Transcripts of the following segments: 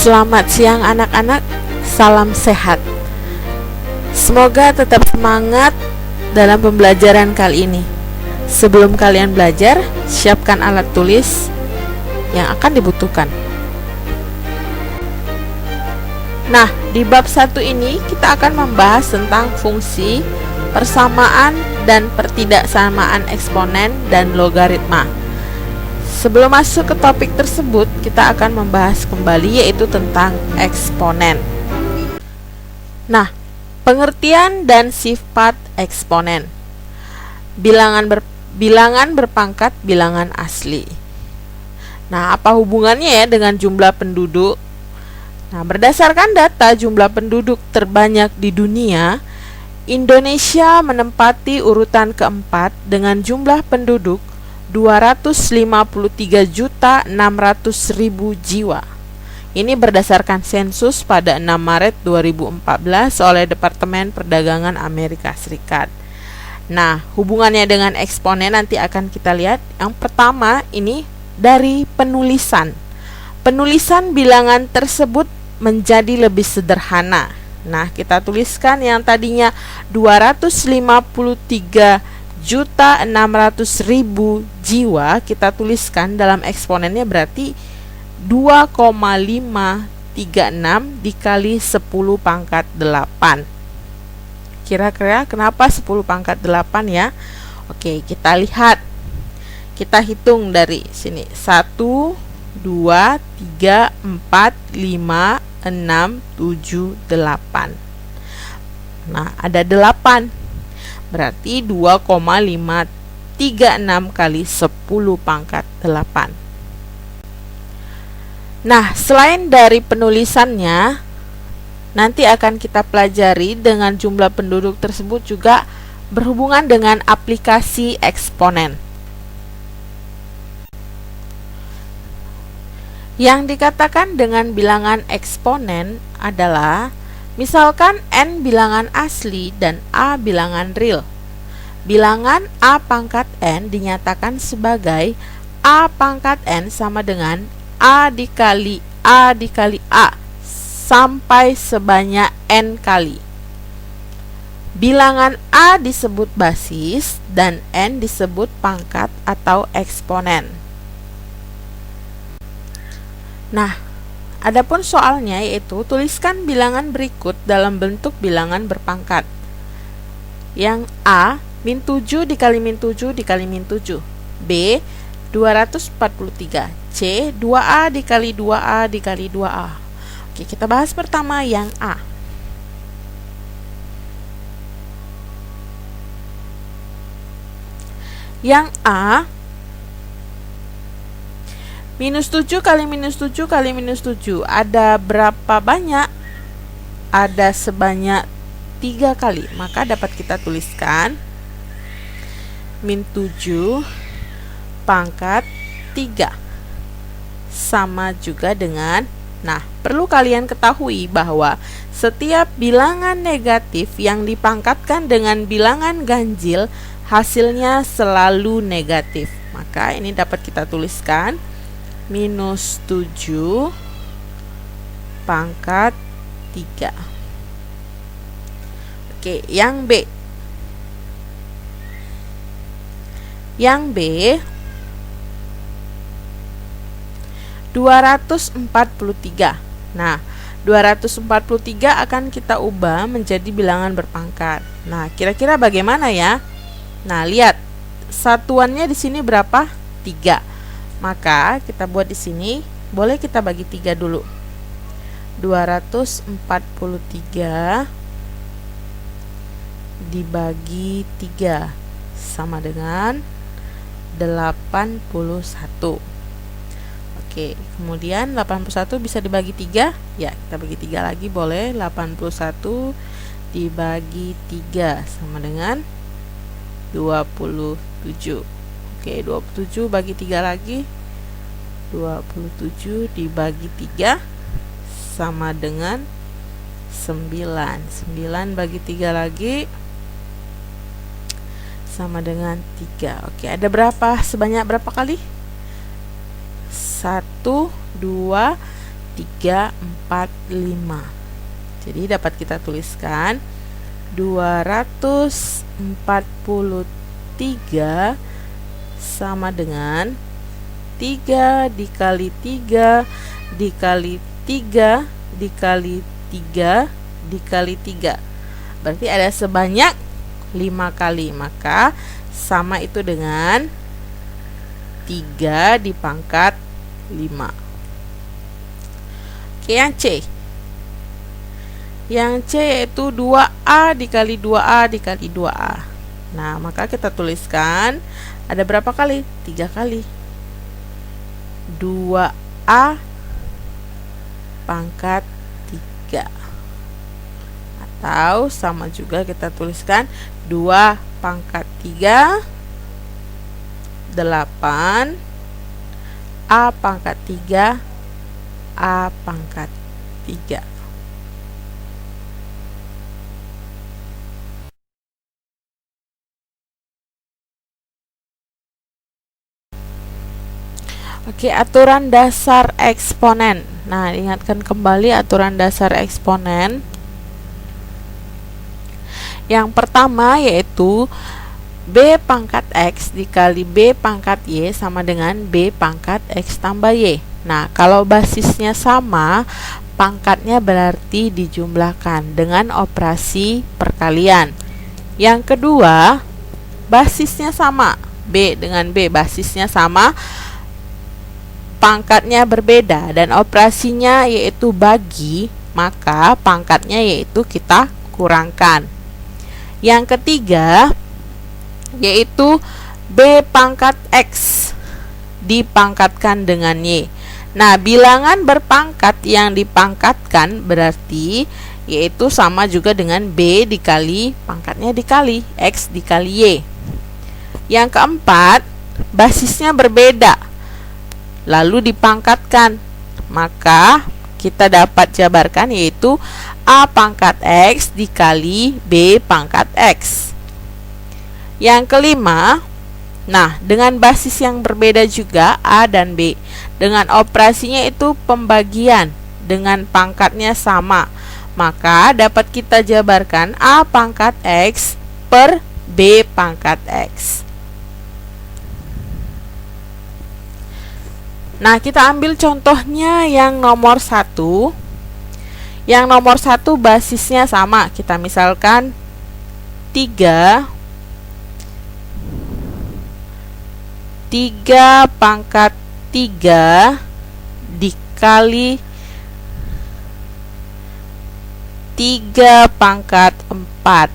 Selamat siang anak-anak, salam sehat. Semoga tetap semangat dalam pembelajaran kali ini. Sebelum kalian belajar, siapkan alat tulis yang akan dibutuhkan. Nah, di bab 1 ini kita akan membahas tentang fungsi, persamaan, dan pertidaksamaan eksponen dan logaritma. Sebelum masuk ke topik tersebut, kita akan membahas kembali yaitu tentang eksponen. Nah, pengertian dan sifat eksponen. Bilangan berpangkat bilangan asli. Nah, apa hubungannya ya dengan jumlah penduduk? Nah, berdasarkan data jumlah penduduk terbanyak di dunia, Indonesia menempati urutan keempat dengan jumlah penduduk 253.600.000 jiwa. Ini berdasarkan sensus pada 6 Maret 2014 oleh Departemen Perdagangan Amerika Serikat. Nah, hubungannya dengan eksponen nanti akan kita lihat. Yang pertama ini dari penulisan. Penulisan bilangan tersebut menjadi lebih sederhana. Nah, kita tuliskan yang tadinya 253.600.000 jiwa, kita tuliskan dalam eksponennya berarti 2,536 dikali 10 pangkat 8. Kira-kira kenapa 10 pangkat 8 ya? Oke, kita lihat. Kita hitung dari sini. 1, 2, 3, 4, 5, 6, 7, 8. Nah, ada 8. Berarti 2,536 kali 10 pangkat 8. Nah, selain dari penulisannya, nanti akan kita pelajari dengan jumlah penduduk tersebut juga berhubungan dengan aplikasi eksponen. Yang dikatakan dengan bilangan eksponen adalah misalkan N bilangan asli dan A bilangan real. Bilangan A pangkat N dinyatakan sebagai A pangkat N sama dengan A dikali A dikali A sampai sebanyak N kali. Bilangan A disebut basis dan N disebut pangkat atau eksponen. Nah, adapun soalnya yaitu tuliskan bilangan berikut dalam bentuk bilangan berpangkat. Yang A, min 7 dikali min 7 dikali min 7. B, 243. C, 2A dikali 2A dikali 2A. Oke, kita bahas pertama yang A. Yang A, minus 7 kali minus 7 kali minus 7. Ada berapa banyak? Ada sebanyak 3 kali. Maka dapat kita tuliskan min 7 pangkat 3 sama juga dengan, nah, perlu kalian ketahui bahwa setiap bilangan negatif yang dipangkatkan dengan bilangan ganjil hasilnya selalu negatif. Maka ini dapat kita tuliskan minus 7 pangkat 3. Oke, yang B. Yang B, 243. Nah, 243 akan kita ubah menjadi bilangan berpangkat. Nah, kira-kira bagaimana ya? Nah, lihat. Satuannya di sini berapa? 3. Maka kita buat di sini, boleh kita bagi 3 dulu. 243 dibagi 3 sama dengan 81. Oke, kemudian 81 bisa dibagi 3. Ya, kita bagi 3 lagi boleh. 81 dibagi 3 sama dengan 27. Oke, 27 bagi 3 lagi. 27 dibagi 3 sama dengan 9. 9 bagi 3 lagi sama dengan 3. Oke, ada berapa? Sebanyak berapa kali? 1, 2, 3, 4, 5. Jadi dapat kita tuliskan 243 sama dengan 3 dikali 3 dikali 3 dikali 3 dikali 3. Berarti ada sebanyak 5 kali. Maka sama itu dengan 3 dipangkat 5. Oke, yang C. Yang C yaitu 2A dikali 2A dikali 2A. Nah, maka kita tuliskan ada berapa kali? 3 kali. 2A pangkat 3. Atau sama juga kita tuliskan 2 pangkat 3 8 A pangkat 3 A pangkat 3. Oke, aturan dasar eksponen. Nah, ingatkan kembali aturan dasar eksponen. Yang pertama yaitu B pangkat X dikali B pangkat Y sama dengan B pangkat X tambah Y. Nah, kalau basisnya sama, pangkatnya berarti dijumlahkan dengan operasi perkalian. Yang kedua, basisnya sama. B dengan B, basisnya sama, pangkatnya berbeda dan operasinya yaitu bagi, maka pangkatnya yaitu kita kurangkan. Yang ketiga yaitu B pangkat X dipangkatkan dengan Y. Nah, bilangan berpangkat yang dipangkatkan berarti yaitu sama juga dengan B dikali pangkatnya dikali X dikali Y. Yang keempat, basisnya berbeda lalu dipangkatkan, maka kita dapat jabarkan yaitu A pangkat X dikali B pangkat X. Yang kelima, nah dengan basis yang berbeda juga A dan B, dengan operasinya itu pembagian dengan pangkatnya sama, maka dapat kita jabarkan A pangkat X per B pangkat X. Nah, kita ambil contohnya yang nomor 1. Yang nomor 1 basisnya sama. Kita misalkan 3 pangkat 3 dikali 3 pangkat 4.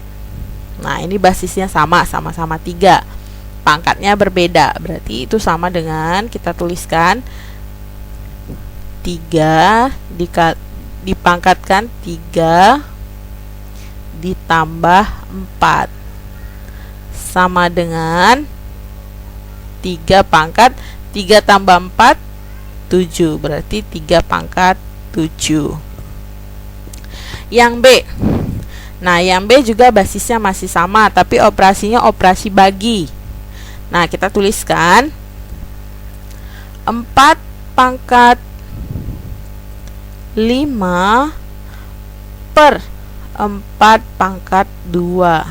Nah, ini basisnya sama, sama-sama 3. Pangkatnya berbeda, berarti itu sama dengan kita tuliskan 3 dipangkatkan 3 ditambah 4 sama dengan 3 pangkat 3 tambah 4 7, berarti 3 pangkat 7. Yang B, nah yang B juga basisnya masih sama, tapi operasinya operasi bagi. Nah, kita tuliskan 4 pangkat 5 per 4 pangkat 2.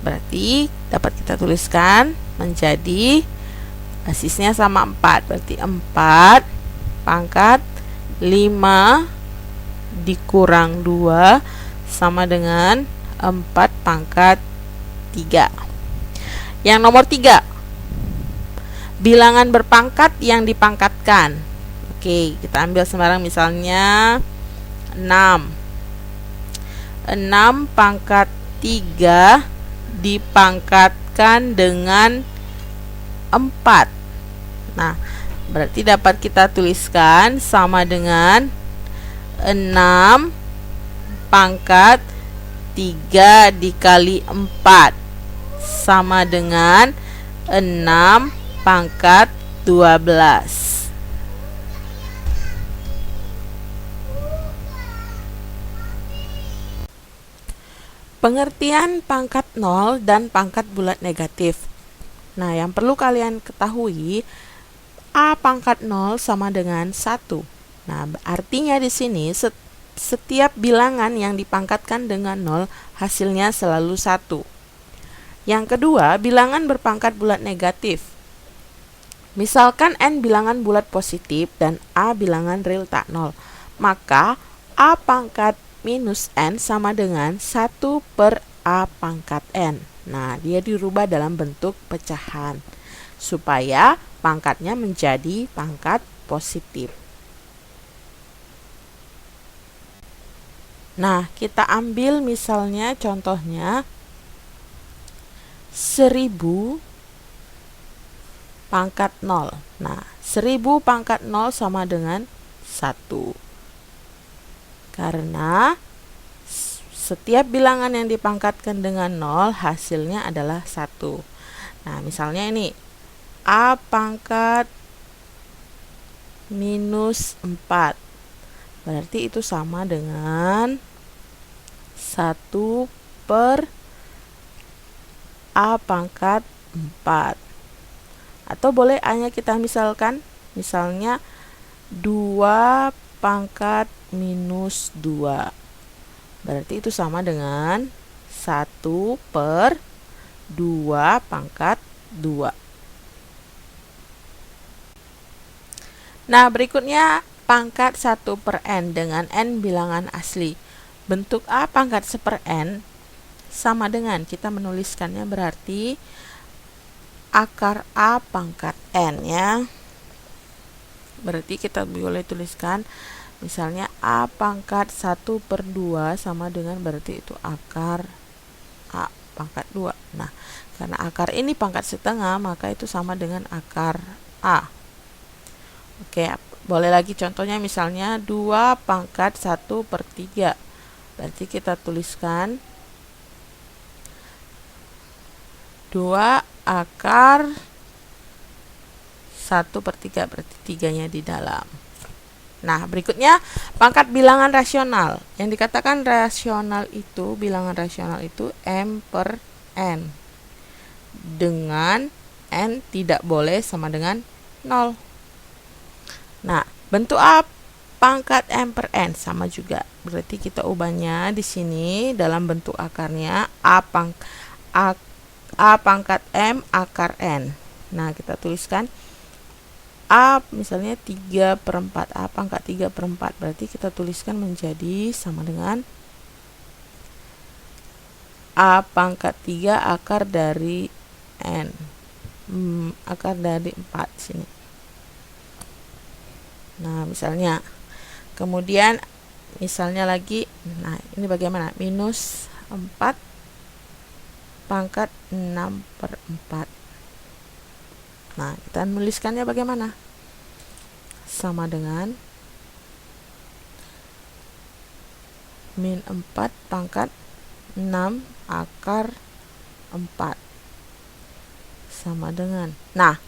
Berarti dapat kita tuliskan menjadi basisnya sama 4. Berarti 4 pangkat 5 dikurang 2 sama dengan 4 pangkat 3. Yang nomor 3, bilangan berpangkat yang dipangkatkan. Oke, kita ambil sembarang, misalnya 6 pangkat 3 dipangkatkan dengan 4. Nah, berarti dapat kita tuliskan sama dengan 6 pangkat 3 dikali 4 sama dengan 6 pangkat 12. Pengertian pangkat 0 dan pangkat bulat negatif. Nah, yang perlu kalian ketahui, A pangkat 0 sama dengan 1. Nah, artinya di sini setiap bilangan yang dipangkatkan dengan 0 hasilnya selalu 1. Yang kedua, bilangan berpangkat bulat negatif. Misalkan n bilangan bulat positif dan a bilangan real tak 0, maka a pangkat minus n sama dengan 1 per a pangkat n. Nah, dia dirubah dalam bentuk pecahan supaya pangkatnya menjadi pangkat positif. Nah, kita ambil misalnya contohnya 1000 pangkat 0. Nah, 1000 pangkat 0 sama dengan 1. Karena setiap bilangan yang dipangkatkan dengan 0 hasilnya adalah 1. Nah, misalnya ini a pangkat minus 4. Berarti itu sama dengan 1 per a pangkat 4. Atau boleh a-nya kita misalnya 2 pangkat minus 2. Berarti itu sama dengan 1 per 2 pangkat 2. Nah, berikutnya pangkat 1 per n dengan n bilangan asli. Bentuk a pangkat 1 per n sama dengan, kita menuliskannya berarti akar a pangkat n ya. Berarti kita boleh tuliskan misalnya a pangkat 1 per 2 sama dengan berarti itu akar a pangkat 2. Nah, karena akar ini pangkat setengah, maka itu sama dengan akar a. Oke, boleh lagi contohnya misalnya 2 pangkat 1 per 3. Berarti kita tuliskan 2 akar 1 per 3, berarti 3-nya di dalam. Nah, berikutnya pangkat bilangan rasional. Yang dikatakan rasional itu, bilangan rasional itu m per n. Dengan n tidak boleh sama dengan 0. Nah, bentuk a pangkat m per n sama juga. Berarti kita ubahnya di sini dalam bentuk akarnya a pangkat m akar n. Nah, kita tuliskan a misalnya 3 per 4, a pangkat 3 per 4, berarti kita tuliskan menjadi sama dengan a pangkat 3 akar dari n, akar dari 4 sini. Nah, misalnya kemudian misalnya lagi, nah ini bagaimana, minus 4 pangkat 6 per 4. Nah, kita menuliskannya bagaimana? Sama dengan min 4 pangkat 6 akar 4. Sama dengan. Nah,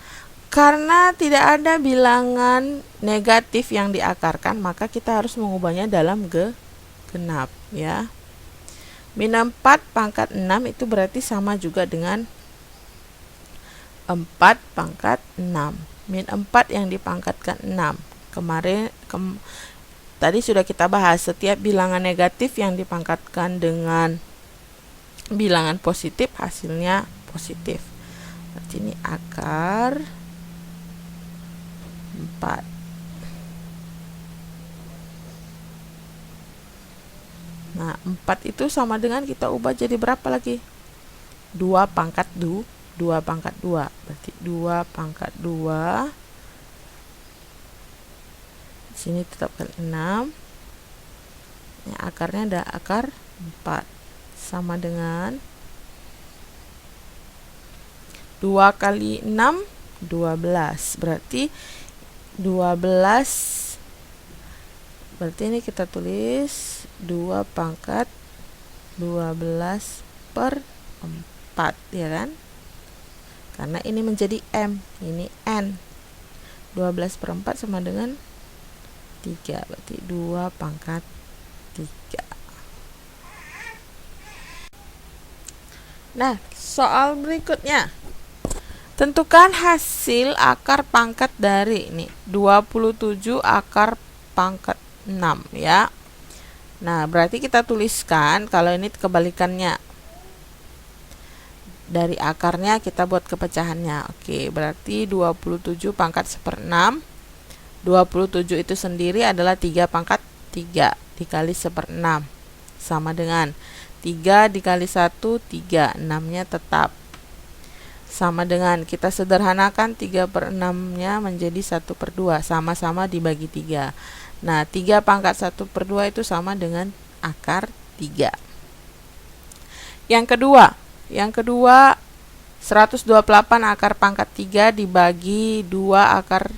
karena tidak ada bilangan negatif yang diakarkan, maka kita harus mengubahnya dalam genap ya. Min 4 pangkat 6 itu berarti sama juga dengan 4 pangkat 6. Min 4 yang dipangkatkan 6. Tadi sudah kita bahas, setiap bilangan negatif yang dipangkatkan dengan bilangan positif hasilnya positif. Berarti ini akar 4. Nah, 4 itu sama dengan kita ubah jadi berapa lagi? 2 pangkat 2. 2 pangkat 2, berarti 2 pangkat 2. Di sini tetapkan 6. Ya, akarnya ada akar 4 sama dengan 2 kali 6 12. Berarti 12. Berarti ini kita tulis 2 pangkat 12 per 4 ya kan? Karena ini menjadi M, ini N. 12 per 4 sama dengan 3, berarti 2 pangkat 3. Nah, soal berikutnya. Tentukan hasil akar pangkat dari ini 27 akar pangkat 6 ya. Nah, berarti kita tuliskan kalau ini kebalikannya. Dari akarnya kita buat kepecahannya. Oke, berarti 27 pangkat 1/6. 27 itu sendiri adalah 3 pangkat 3 dikali 1/6. Sama dengan 3 dikali 1, 3. 6-nya tetap. Sama dengan, kita sederhanakan 3/6-nya menjadi 1/2. Sama-sama dibagi 3. Nah, 3 pangkat 1/2 itu sama dengan akar 3. Yang kedua, 128 akar pangkat 3 dibagi 2 akar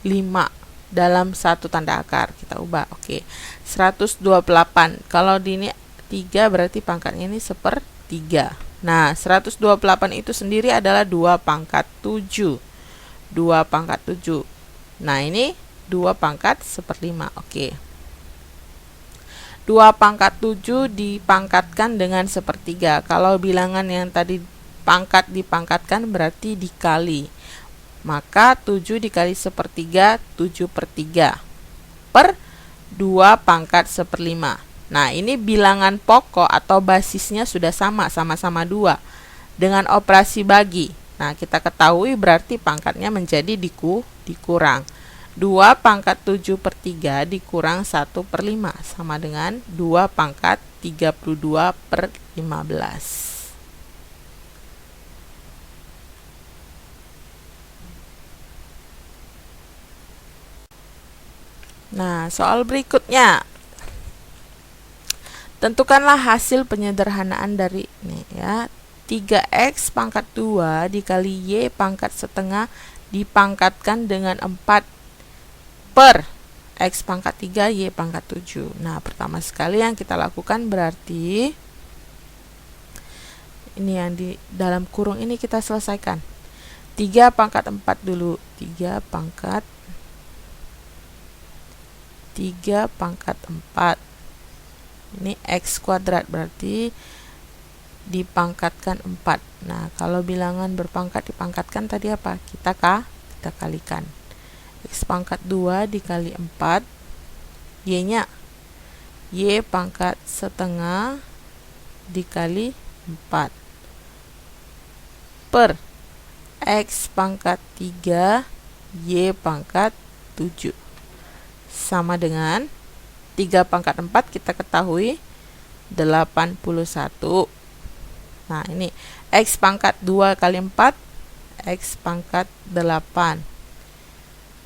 5 dalam satu tanda akar. Kita ubah. Oke. 128. Kalau di ini 3 berarti pangkatnya ini 1/3. Nah, 128 itu sendiri adalah 2 pangkat 7. 2 pangkat 7. Nah, ini 2 pangkat 1/5. Oke. 2 pangkat 7 dipangkatkan dengan 1/3. Kalau bilangan yang tadi pangkat dipangkatkan berarti dikali. Maka 7 dikali 1/3, 7/3 per 2 pangkat 1/5. Nah, ini bilangan pokok atau basisnya sudah sama-sama 2. Dengan operasi bagi. Nah, kita ketahui berarti pangkatnya menjadi dikurang. 2 pangkat 7/3 dikurang 1/5 sama dengan 2 pangkat 32/15. Nah, soal berikutnya. Tentukanlah hasil penyederhanaan dari ini ya. 3x pangkat 2 dikali y pangkat setengah dipangkatkan dengan 4 per x pangkat 3 y pangkat 7. Nah, pertama sekali yang kita lakukan berarti ini yang di dalam kurung ini kita selesaikan. 3 pangkat 4 dulu. 3 pangkat 4. Ini x kuadrat berarti dipangkatkan 4. Nah, kalau bilangan berpangkat dipangkatkan tadi apa? Kita kalikan. X pangkat 2 dikali 4. Y-nya y pangkat setengah dikali 4 per x pangkat 3 y pangkat 7 sama dengan 3 pangkat 4 kita ketahui 81. Nah, ini x pangkat 2 kali 4 x pangkat 8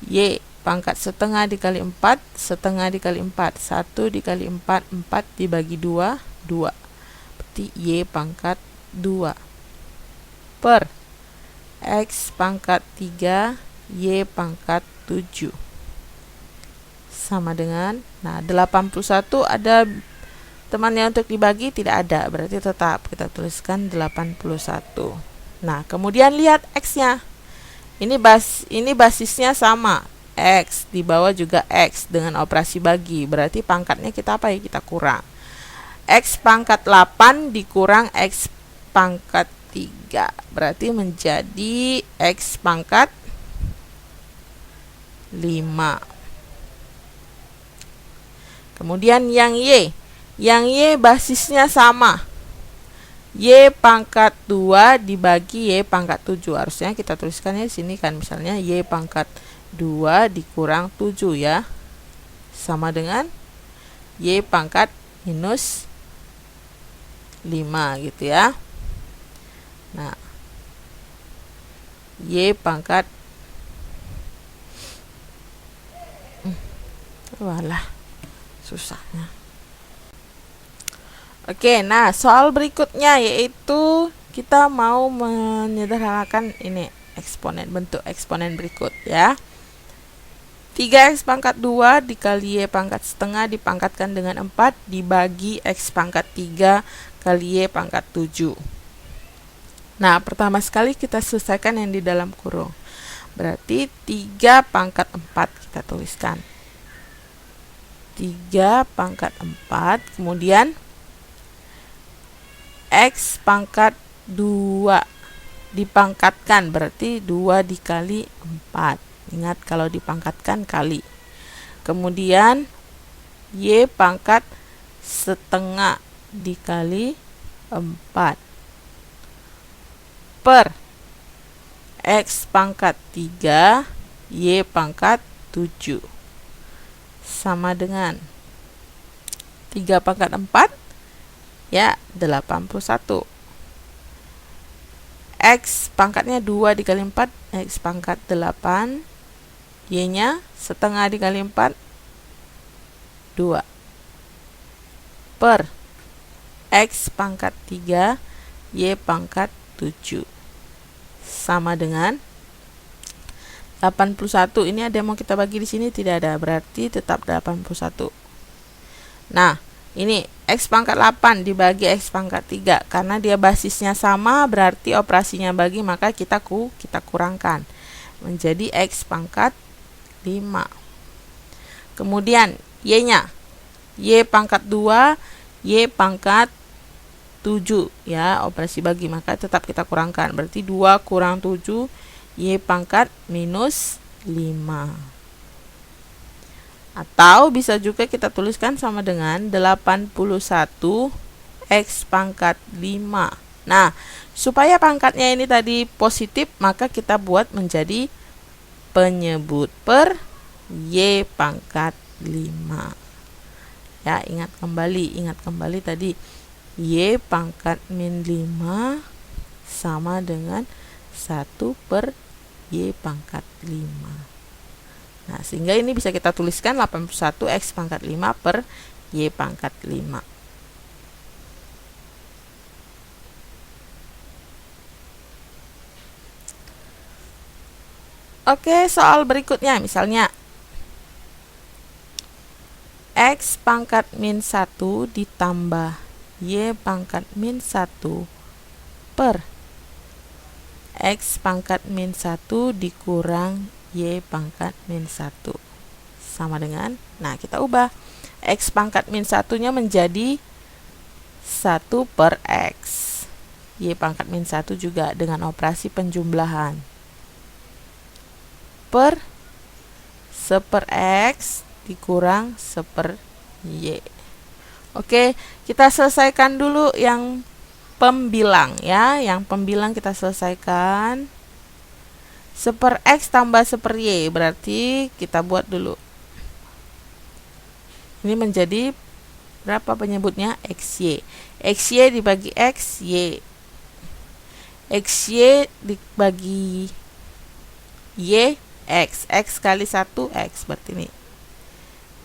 y pangkat setengah dikali 4 setengah dikali 4 1 dikali 4 4 dibagi 2 2 berarti y pangkat 2 per x pangkat 3 y pangkat 7 sama dengan, nah 81 ada temannya untuk dibagi, tidak ada, berarti tetap kita tuliskan 81. Nah, kemudian lihat x-nya. Ini basisnya sama, x, di bawah juga x dengan operasi bagi, berarti pangkatnya kita apa ya? Kita kurang. X pangkat 8 dikurang x pangkat 3, berarti menjadi x pangkat 5. Kemudian yang y basisnya sama. Y pangkat 2 dibagi y pangkat 7. Harusnya kita tuliskannya di sini kan, misalnya y pangkat 2 dikurang 7 ya. Sama dengan y pangkat minus 5 gitu ya. Nah, y pangkat walah susahnya. Oke, nah soal berikutnya yaitu kita mau menyederhanakan ini eksponen, bentuk eksponen berikut ya. 3x pangkat 2 dikali y pangkat setengah dipangkatkan dengan 4 dibagi x pangkat 3 kali y pangkat 7. Nah, pertama sekali kita selesaikan yang di dalam kurung. Berarti 3 pangkat 4 kita tuliskan. 3 pangkat 4, kemudian x pangkat 2 dipangkatkan, berarti 2 dikali 4. Ingat kalau dipangkatkan kali. Kemudian Y pangkat setengah dikali 4 per X pangkat 3 Y pangkat 7 sama dengan 3 pangkat 4 ya 81. X pangkatnya 2 dikali 4 X pangkat 8, Y nya setengah dikali 4 2 per X pangkat 3 Y pangkat 7 sama dengan 81. Ini ada yang mau kita bagi di sini, tidak ada, berarti tetap 81. Nah, ini X pangkat 8 dibagi X pangkat 3. Karena dia basisnya sama, berarti operasinya bagi, maka kita kurangkan. Menjadi X pangkat 5. Kemudian Y-nya. Y pangkat 2, Y pangkat 7. Ya, operasi bagi, maka tetap kita kurangkan. Berarti 2 kurang 7, Y pangkat minus 5. Atau bisa juga kita tuliskan sama dengan 81 X pangkat 5. Nah, supaya pangkatnya ini tadi positif, maka kita buat menjadi penyebut per Y pangkat 5. Ya, ingat kembali tadi Y pangkat min 5 sama dengan 1 per Y pangkat 5. Nah, sehingga ini bisa kita tuliskan 81 X pangkat 5 per Y pangkat 5. Oke, soal berikutnya misalnya X pangkat min 1 ditambah Y pangkat min 1 per X pangkat min 1 dikurang Y pangkat min 1 sama dengan, nah kita ubah X pangkat min 1 nya menjadi 1 per X, Y pangkat min 1 juga dengan operasi penjumlahan per 1 per X dikurang 1 per Y. Oke, kita selesaikan dulu yang pembilang ya. Yang pembilang kita selesaikan. 1 per X tambah 1 per Y, berarti kita buat dulu. Ini menjadi berapa penyebutnya? XY. XY dibagi X, Y. XY dibagi Y, X. X kali 1, X. Berarti ini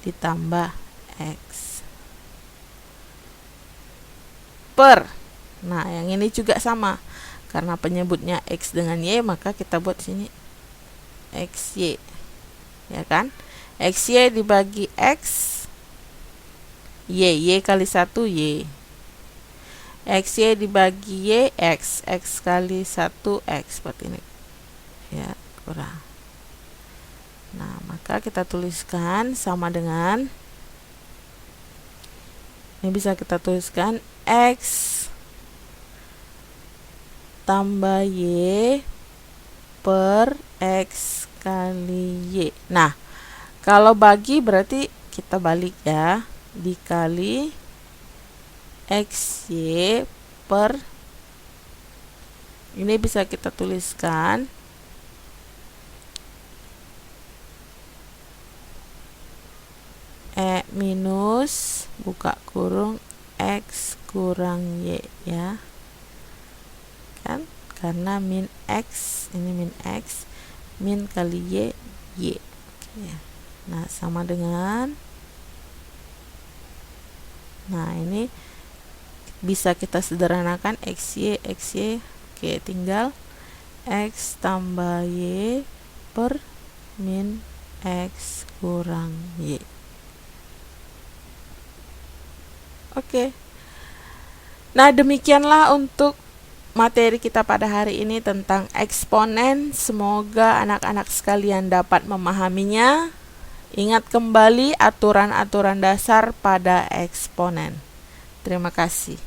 ditambah X. Per. Nah, yang ini juga sama. Karena penyebutnya X dengan Y, maka kita buat sini XY. Ya kan? XY dibagi X, Y. Y kali 1, Y. XY dibagi Y, X. X kali 1, X. Seperti ini. Ya, kurang. Nah, maka kita tuliskan sama dengan, ini bisa kita tuliskan X tambah Y per X kali Y. Nah, kalau bagi berarti kita balik ya, dikali XY per, ini bisa kita tuliskan minus buka kurung X kurang Y ya kan, karena min X, ini min X, min kali Y, Y. Oke. Nah, sama dengan, nah ini bisa kita sederhanakan XY, XY. Oke, tinggal X tambah Y per min X kurang Y. Oke. Nah, demikianlah untuk materi kita pada hari ini tentang eksponen. Semoga anak-anak sekalian dapat memahaminya. Ingat kembali aturan-aturan dasar pada eksponen. Terima kasih.